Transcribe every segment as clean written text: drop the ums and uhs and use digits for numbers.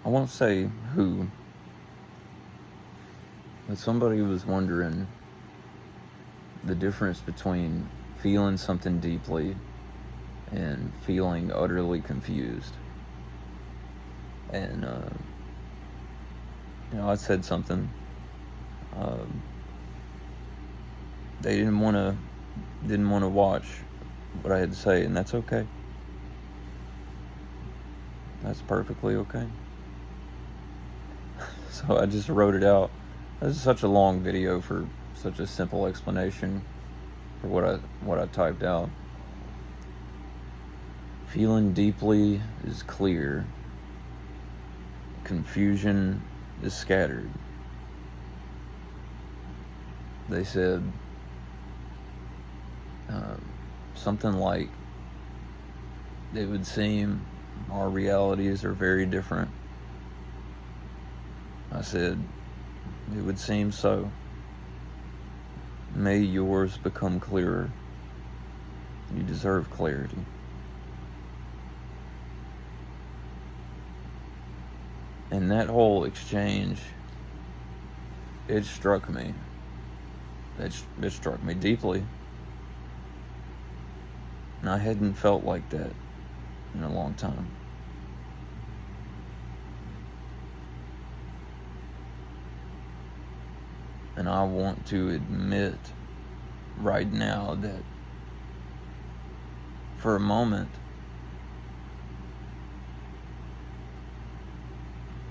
I won't say who, but somebody was wondering the difference between feeling something deeply and feeling utterly confused. And I said something. They didn't want to watch what I had to say, and that's okay. That's perfectly okay. So I just wrote it out. This is such a long video for such a simple explanation for what I typed out. Feeling deeply is clear. Confusion is scattered. They said something like, it would seem our realities are very different. I said, it would seem so. May yours become clearer. You deserve clarity. And that whole exchange, it struck me. It struck me deeply. And I hadn't felt like that in a long time. And I want to admit right now that for a moment,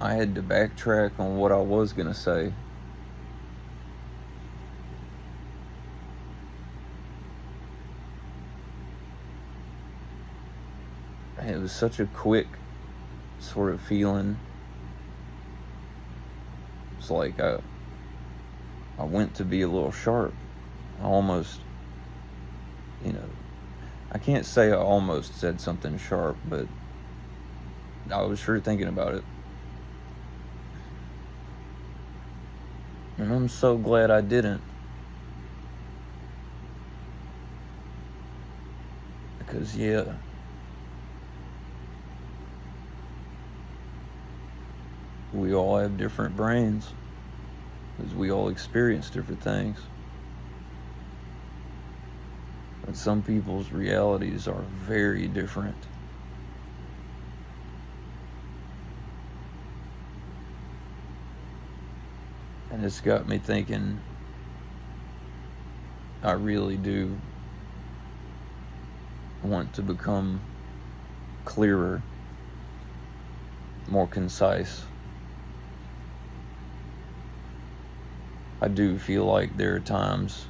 I had to backtrack on what I was going to say. It was such a quick sort of feeling. It's like I went to be a little sharp. I almost, I can't say I almost said something sharp, but I was sure thinking about it. And I'm so glad I didn't. Because, we all have different brains. Because we all experience different things. But some people's realities are very different. And it's got me thinking, I really do want to become clearer, more concise. I do feel like there are times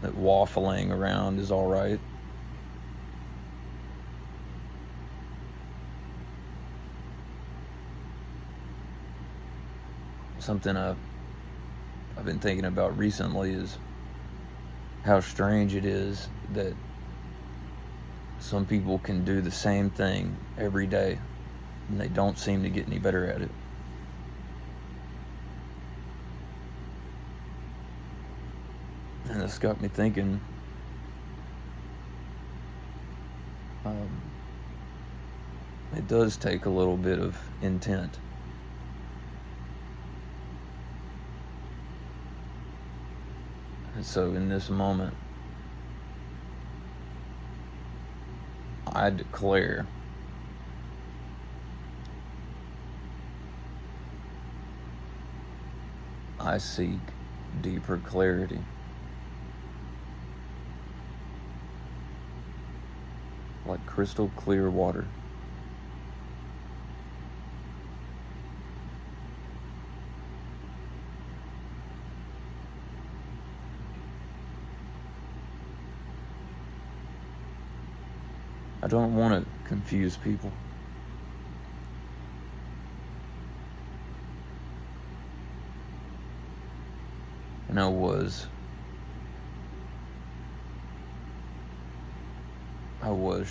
that waffling around is all right. Something I've been thinking about recently is how strange it is that some people can do the same thing every day and they don't seem to get any better at it. And this got me thinking, it does take a little bit of intent. And so in this moment, I declare I seek deeper clarity. Like crystal clear water. I don't want to confuse people. And I was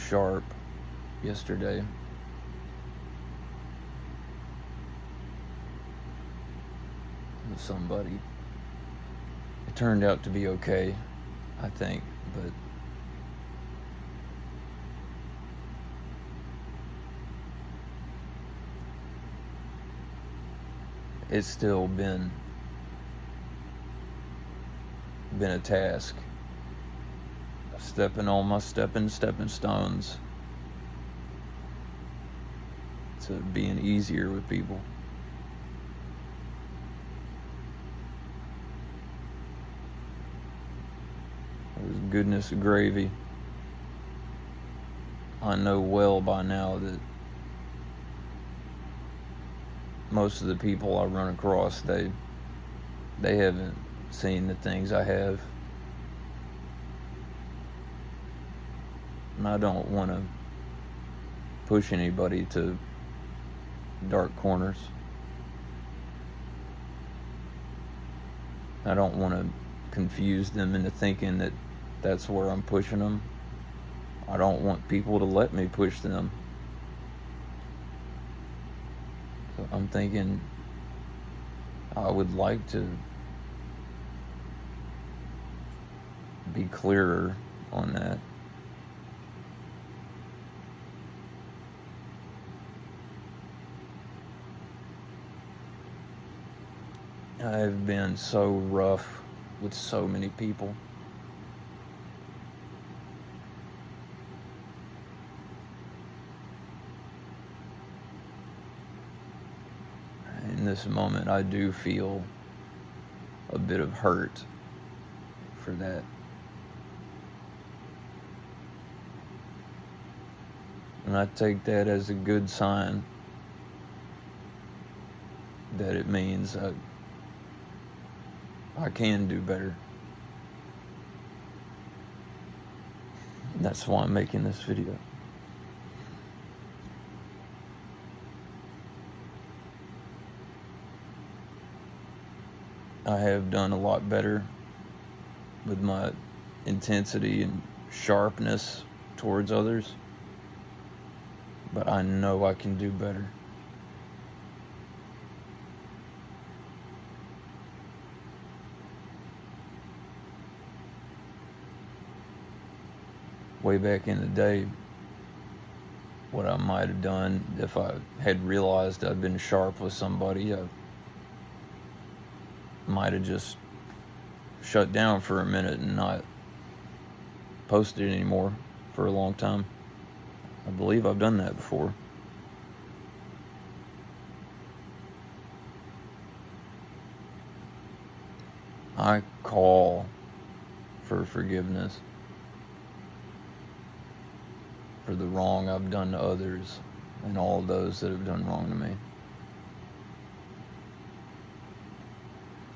sharp yesterday. With somebody. It turned out to be okay, I think, but it's still been a task. Stepping on my stepping stones to being easier with people. There's goodness gravy. I know well by now that most of the people I run across, they haven't seen the things I have. And I don't want to push anybody to dark corners. I don't want to confuse them into thinking that that's where I'm pushing them. I don't want people to let me push them. So I'm thinking I would like to be clearer on that. I've been so rough with so many people. In this moment, I do feel a bit of hurt for that. And I take that as a good sign that it means I can do better. And that's why I'm making this video. I have done a lot better with my intensity and sharpness towards others, but I know I can do better. Way back in the day, what I might have done if I had realized I'd been sharp with somebody, I might have just shut down for a minute and not posted anymore for a long time. I believe I've done that before. I call for forgiveness for the wrong I've done to others and all those that have done wrong to me.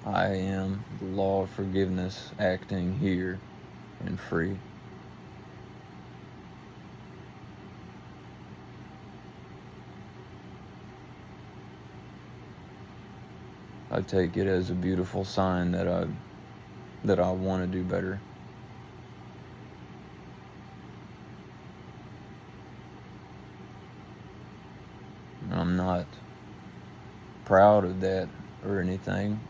I am the law of forgiveness acting here and free. I take it as a beautiful sign that I want to do better. I'm not proud of that or anything.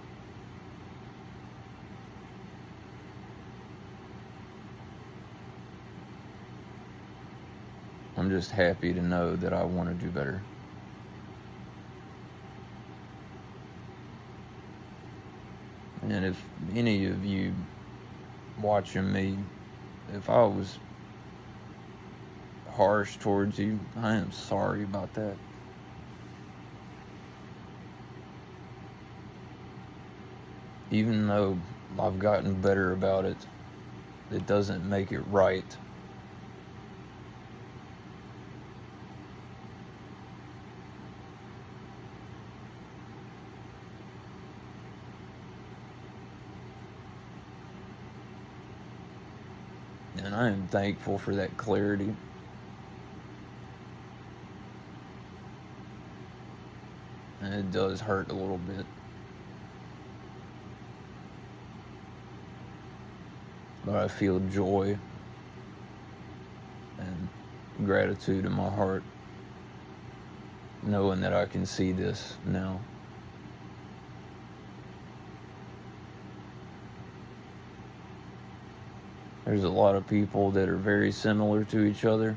I'm just happy to know that I want to do better. And if any of you watching me, if I was harsh towards you, I am sorry about that. Even though I've gotten better about it, it doesn't make it right. And I am thankful for that clarity. And it does hurt a little bit. But I feel joy and gratitude in my heart, knowing that I can see this now. There's a lot of people that are very similar to each other,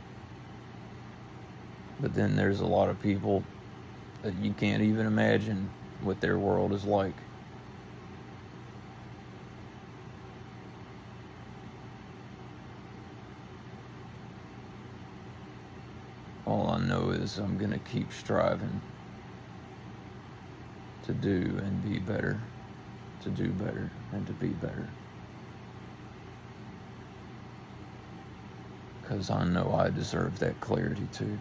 but then there's a lot of people that you can't even imagine what their world is like. All I know is I'm going to keep striving to do and be better, to do better and to be better. Because I know I deserve that clarity too.